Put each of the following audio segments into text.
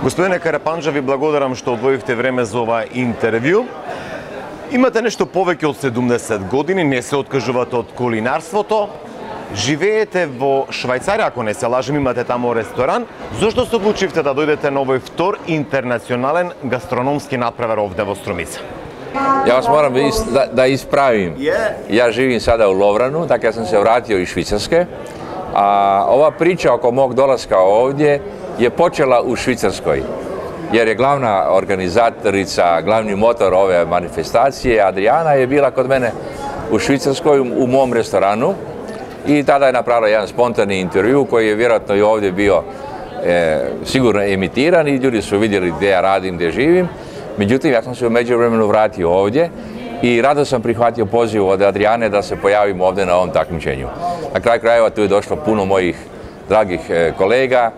Господине Карапанджа, ви благодарам што одвоивте време за ова интервју. Имате нешто повеќе од 70 години, не се откажувате од кулинарството. Живеете во Швајцарија, ако не се лажем, имате таму ресторан. Зошто се одлучивте да дојдете на овој втор интернационален гастрономски надпревар овде во Струмица? Ja vas moram da ispravim. Ja živim sada u Lovranu, dakle ja sam se vratio iz Švicarske, a ova priča oko mog dolaska ovdje je počela u Švicarskoj, jer je glavna organizatorica, glavni motor ove manifestacije, Adriana, je bila kod mene u Švicarskoj u mom restoranu i tada je napravila jedan spontani intervju koji je vjerojatno i ovdje bio sigurno emitiran i ljudi su vidjeli gdje ja radim, gdje živim. Međutim, ja sam se u međuvremenu vratio ovdje i rado sam prihvatio poziv od Adriane da se pojavim ovdje na ovom takmičenju. Na kraju krajeva tu je došlo puno mojih dragih kolega,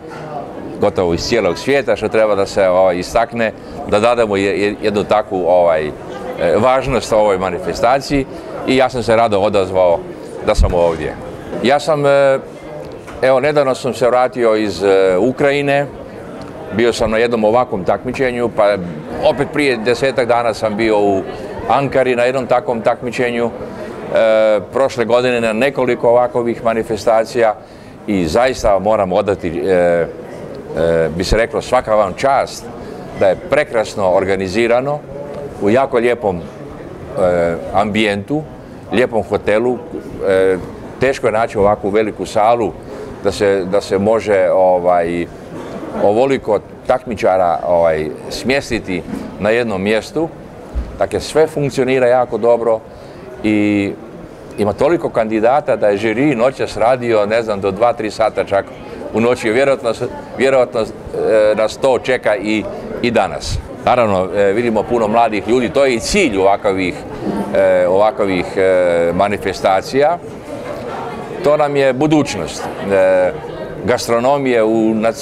gotovo iz cijelog svijeta, što treba da se istakne, da dademo jednu takvu važnost ovoj manifestaciji i ja sam se rado odazvao da sam ovdje. Ja sam, nedavno sam se vratio iz Ukrajine, bio sam na jednom ovakvom takmičenju, pa opet prije 10-ak dana sam bio u Ankari na jednom takvom takmičenju, prošle godine na nekoliko ovakvih manifestacija i zaista moram odati, bi se reklo, svaka vam čast da je prekrasno organizirano u jako lijepom ambijentu, lijepom hotelu. Teško je naći ovakvu veliku salu da se može ovoliko takmičara smjestiti na jednom mjestu. Dakle, sve funkcionira jako dobro i ima toliko kandidata da je žiri noćas radio, ne znam, do 2-3 sata čak u noći. Vjerojatno nas to čeka i danas. Naravno, vidimo puno mladih ljudi, to je i cilj ovakvih manifestacija. To nam je budućnost gastronomije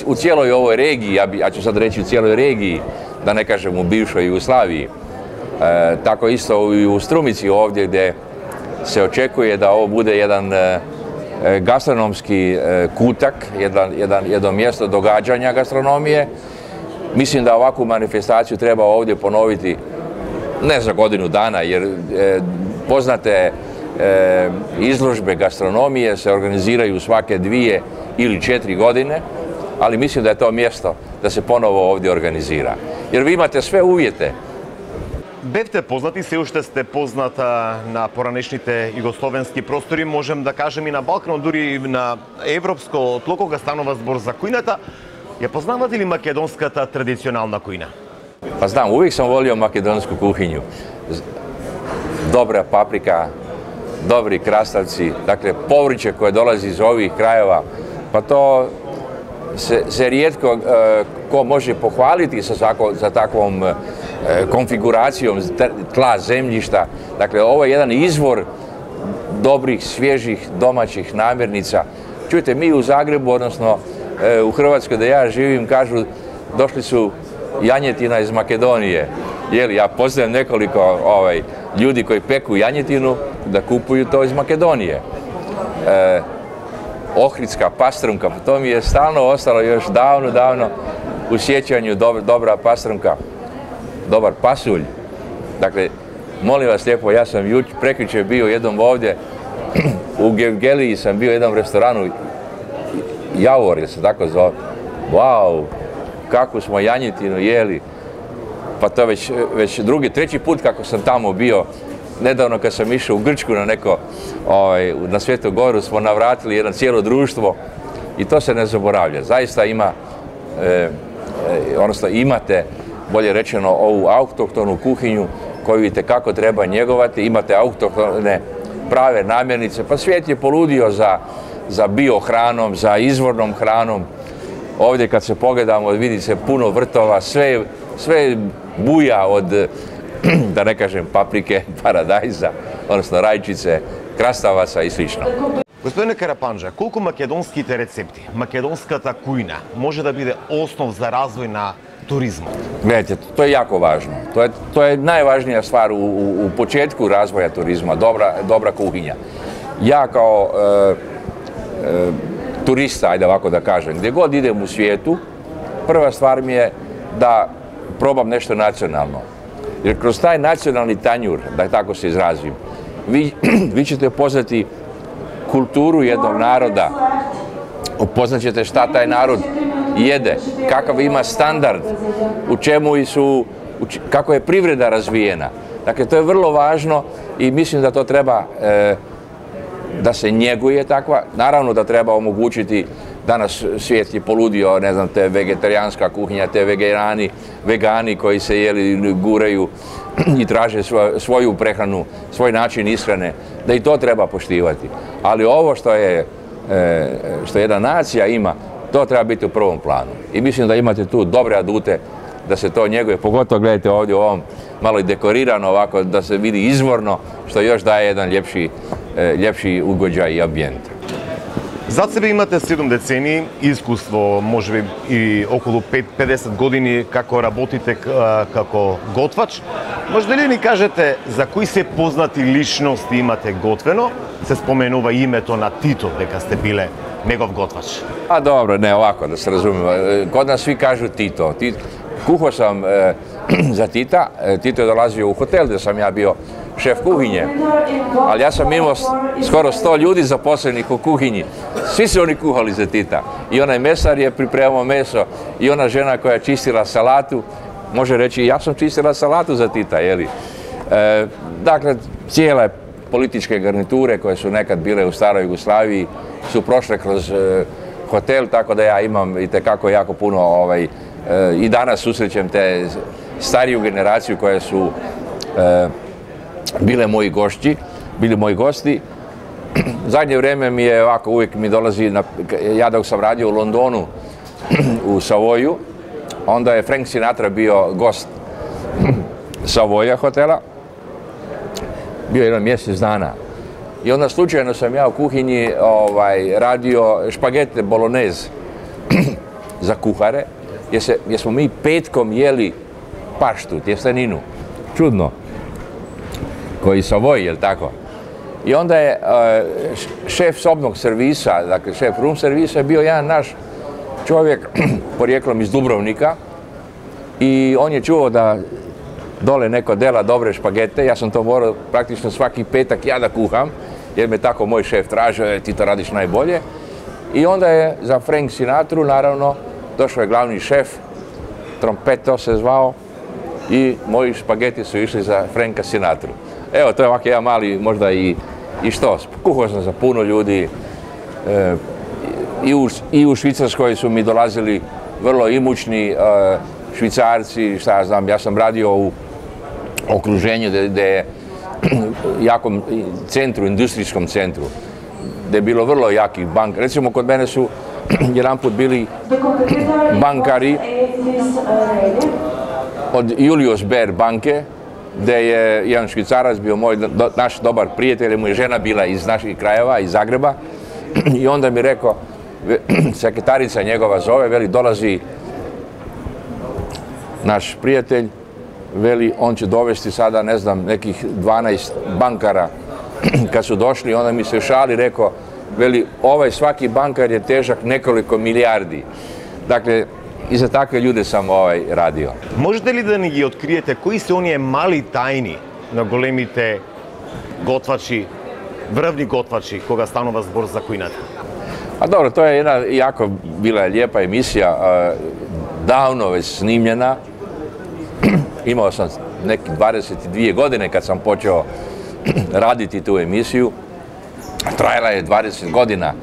u cijeloj ovoj regiji, ja ću sad reći u cijeloj regiji, da ne kažem u bivšoj Jugoslaviji. Tako isto i u Strumici ovdje gdje se očekuje da ovo bude jedan gastronomski kutak, jedno mjesto događanja gastronomije. Mislim da ovakvu manifestaciju treba ovdje ponoviti ne za godinu dana, jer poznate izložbe gastronomije se organiziraju svake 2 ili 4 godine, ali mislim da je to mjesto da se ponovo ovdje organizira. Jer vi imate sve uvjete. Бевте познати, се уште сте позната на поранешните југословенски простори, можем да кажем и на Балканот, дури и на европско, од кога станува збор за кујната. Ја познавате ли македонската традиционална кујна? Pa znam, uvijek sam volio makedonsku kuhinju. Dobra paprika, dobri krastavci, dakle povrće koje dolazi iz ovih krajeva, pa to se rijetko ko može pohvaliti sa takvom konfiguracijom tla, zemljišta. Dakle, ovo je jedan izvor dobrih, svježih, domaćih namirnica. Čujte, mi u Zagrebu, odnosno u Hrvatskoj da ja živim, kažu došli su janjetina iz Makedonije. Ja poznajem nekoliko ljudi koji peku janjetinu da kupuju to iz Makedonije. Ohridska pastrumka, to mi je stalno ostalo još davno u sjećanju, dobra pastrumka, dobar pasulj. Dakle, molim vas lijepo, ja sam prekjučer bio jednom ovdje, u Gevgeliji sam bio u jednom restoranu, Javor je se tako zove. Wow, kakvu smo janjetinu jeli. Pa to već treći put kako sam tamo bio. Nedavno kad sam išao u Grčku na Svetu Goru smo navratili jedno cijelo društvo i to se ne zaboravlja. Zaista imate, bolje rečeno, ovu autohtonu kuhinju koju itekako treba njegovati. Imate autohtone prave namirnice, pa svijet je poludio za biohranom, za izvornom hranom. Ovdje kad se pogledamo vidi se puno vrtova, sve buja od, da ne kažem, paprike, paradajza, odnosno rajčice, krastavaca i sl. Господине Карапанджа, колку македонските рецепти, македонската кујна може да биде основ за развој на туризмот? Gledajte, to je jako važno. To je najvažnija stvar u početku razvoja turizma, dobra kuhinja. Ja kao turista, ajde ovako da kažem, gdje god idem u svijetu, prva stvar mi je da probam nešto nacionalno. Jer kroz taj nacionalni tanjur, da tako se izrazim, vi ćete upoznati kulturu jednog naroda, upoznat ćete šta taj narod jede, kakav ima standard, u čemu kako je privreda razvijena. Dakle, to je vrlo važno i mislim da to treba da se njeguje takva. Naravno da treba omogućiti, danas svijet je poludio, ne znam, te vegetarijanska kuhinja, te vegani koji se guraju i traže svoju prehranu, svoj način ishrane, da i to treba poštivati. Ali ovo što jedna nacija ima, to treba biti u prvom planu. I mislim da imate tu dobre adute da se to njeguje, pogotovo gledajte ovdje u ovom malo i dekorirano ovako, da se vidi izvorno, što još daje jedan ljepši ugođaj i ambijent. Zad sebe imate 7 deceniji iskustvo, може би и околу 50 години како работите како готвач. Може ли ни кажете за кои се познати личности имате готвено? Се споменува името на Тито, дека сте биле негов готвач. A dobro, ne ovako da se razumijemo. Kod nas svi kažu Tito. Kuhao sam za Tita. Tito je dolazio u hotel gdje sam ja bio šef kuhinje, ali ja sam imao skoro 100 ljudi zaposlenih u kuhinji. Svi su oni kuhali za Tita. I onaj mesar je pripremao meso i ona žena koja je čistila salatu, može reći ja sam čistila salatu za Tita, jeli. Dakle, cijele političke garniture koje su nekad bile u staroj Jugoslaviji su prošle kroz hotel, tako da ja imam itekako jako puno i danas susrećem te stariju generaciju koje su bili moji gosti. Zadnje vrijeme mi je ovako, uvijek mi dolazi, ja dok sam radio u Londonu, u Savoyu, onda je Frank Sinatra bio gost Savoya hotela, bio jedan mjesec dana. I onda slučajno sam ja u kuhinji radio špagete bolognese za kuhare, jer smo mi petkom jeli paštu, tjesteninu. Čudno. Koji Savoy, jel tako? I onda je šef sobnog servisa, dakle šef room servisa je bio jedan naš čovjek porijeklom iz Dubrovnika i on je čuo da dole neko dela dobre špagete, ja sam to morao praktično svaki petak ja da kuham, jer me tako moj šef tražio, ti to radiš najbolje. I onda je za Frank Sinatru, naravno, došao je glavni šef, Trompeto se zvao, i moji špageti su išli za Franka Sinatru. Evo, to je ovak jedan mali, možda i štos. Kuhao sam za puno ljudi, i u Švicarskoj su mi dolazili vrlo imućni Švicarci, šta ja znam, ja sam radio u okruženju gdje je jakom centru, industrijskom centru, gdje je bilo vrlo jakih banka. Recimo, kod mene su jedan put bili bankari od Julius Baer banke, gdje je jedan Švicarac bio naš dobar prijatelj, jer mu je žena bila iz naših krajeva, iz Zagreba, i onda mi rekao, sekretarica njegova zove, veli, dolazi naš prijatelj, veli, on će dovesti sada, ne znam, nekih 12 bankara. Kad su došli, onda mi se šali, rekao, veli, svaki bankar je težak nekoliko milijardi. Dakle, i za takve ljude sam radio. Možete li da ni ги откриете кои се оние мали тајни на големите готвачи, врвни готвачи, кога станува збор за кујната? A dobro, to je jedna jako bila lijepa emisija, davno već snimljena. Imao sam neki 22 godine kad sam počeo raditi tu emisiju. Trajala je 20 godina,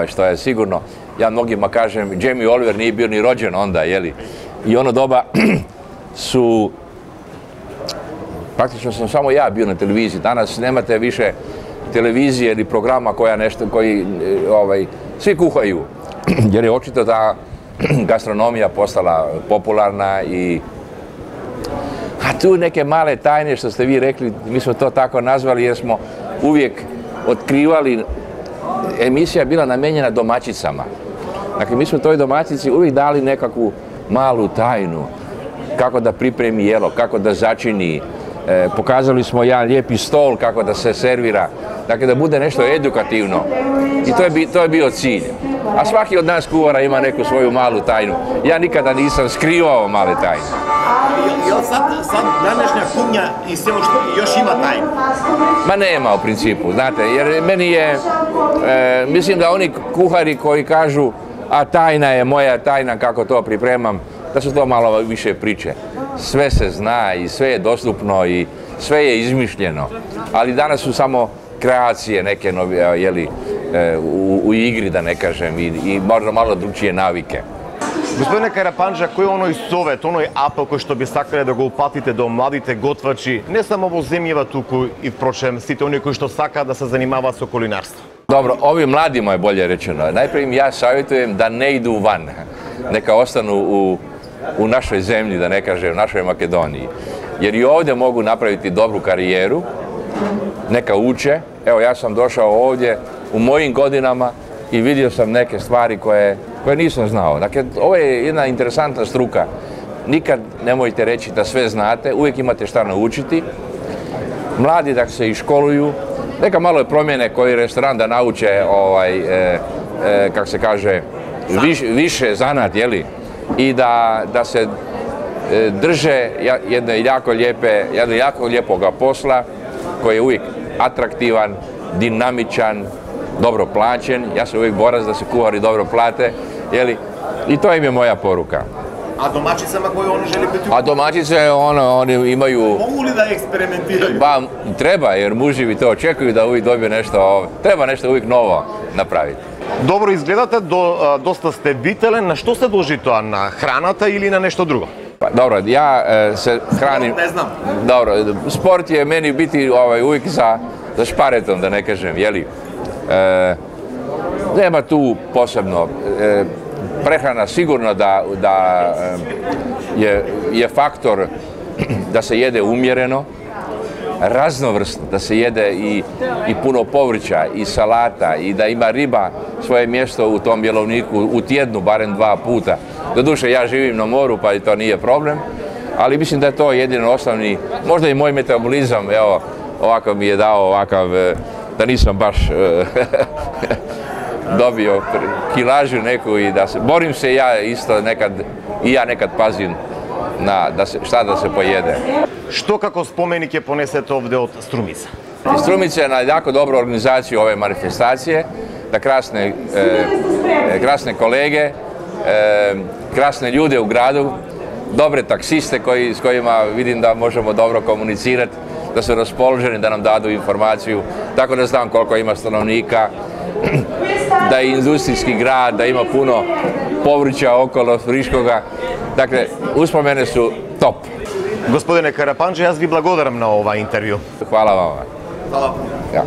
što je sigurno, ja mnogima kažem, Jamie Oliver nije bio ni rođen onda, jeli. I ono doba praktično sam samo ja bio na televiziji. Danas nemate više televizije ili programa koji svi kuhaju, jer je očito ta gastronomija postala popularna a tu neke male tajne što ste vi rekli, mi smo to tako nazvali jer smo uvijek otkrivali, emisija je bila namijenjena domaćicama. Dakle, mi smo toj domaćici uvijek dali nekakvu malu tajnu, kako da pripremi jelo, kako da začini, Pokazali smo jedan lijepi stol kako da se servira, dakle da bude nešto edukativno i to je bio cilj. A svaki od nas kuhara ima neku svoju malu tajnu. Ja nikada nisam skrivao male tajne. Jel sad današnja kuhinja i sve što još ima tajnu? Ma nema u principu, znate, jer meni je, mislim da oni kuhari koji kažu a tajna je moja tajna kako to pripremam, da su to malo više priče. Sve se zna i sve je dostupno i sve je izmišljeno, ali danas su samo kreacije neke u igri, da ne kažem, i možda malo drugčije navike. Господине Карапанџа, кој е оној совет, оној апел кој што би сакале да го упатите до младите готвачи, не само во земјава туку и впрочем сите оние кои што сакаат да се занимаваат со кулинарство? Dobro, ovim mladima je bolje rečeno. Najprije im ja savjetujem da ne idu van, neka ostanu u našoj zemlji, da ne kažem, u našoj Makedoniji. Jer i ovdje mogu napraviti dobru karijeru, neka uče. Evo, ja sam došao ovdje u mojim godinama i vidio sam neke stvari koje nisam znao. Dakle, ovo je jedna interesantna struka. Nikad nemojte reći da sve znate, uvijek imate šta naučiti. Mladi da se iškoluju, neka malo promjene koji restoran da nauče, kako se kaže, više zanat, jeli? I da se drže jedne jako lijepoga posla koji je uvijek atraktivan, dinamičan, dobro plaćen. Ja sam uvijek borac da se kuhari dobro plate, jeli? I to im je moja poruka. A domaćicama koje oni žele biti? A domaćice, oni imaju... Mogu li da eksperimentiraju? Pa treba, jer muževi to očekuju da uvijek dobije nešto, treba nešto uvijek novo napraviti. Dobro izgledate, dosta ste vitelен. Na što se dължи тоа? На храната ili na nešto drugo? Pa, dobro, ja se hranim... Ne znam. Dobro, sport je meni biti uvijek za šparetom, da ne kažem, jeli? Nema tu posebno. Prehrana sigurno da je faktor da se jede umjereno, raznovrsno, da se jede i puno povrća i salata i da ima riba svoje mjesto u tom jelovniku u tjednu, barem 2 puta. Doduše, ja živim na moru pa i to nije problem, ali mislim da je to jedino osnovni, možda i moj metabolizam, evo, ovako mi je dao ovakav, da nisam baš dobio kilažu neku i da se, borim se ja isto nekad, i ja nekad pazim na šta da se pojede. Što kako spomenik je ponesete ovdje od Strumica? Strumica je na jako dobru organizaciju ove manifestacije, da krasne kolege, krasne ljude u gradu, dobre taksiste s kojima vidim da možemo dobro komunicirati, da su raspoloženi da nam dadu informaciju, tako da znam koliko ima stanovnika, da je industrijski grad, da ima puno povrća okolo friškoga. Dakle, uspomene su top. Gospodine Карапанџа, jaz vi blagodaram na ovaj intervju. Hvala vama. Hvala. Ja.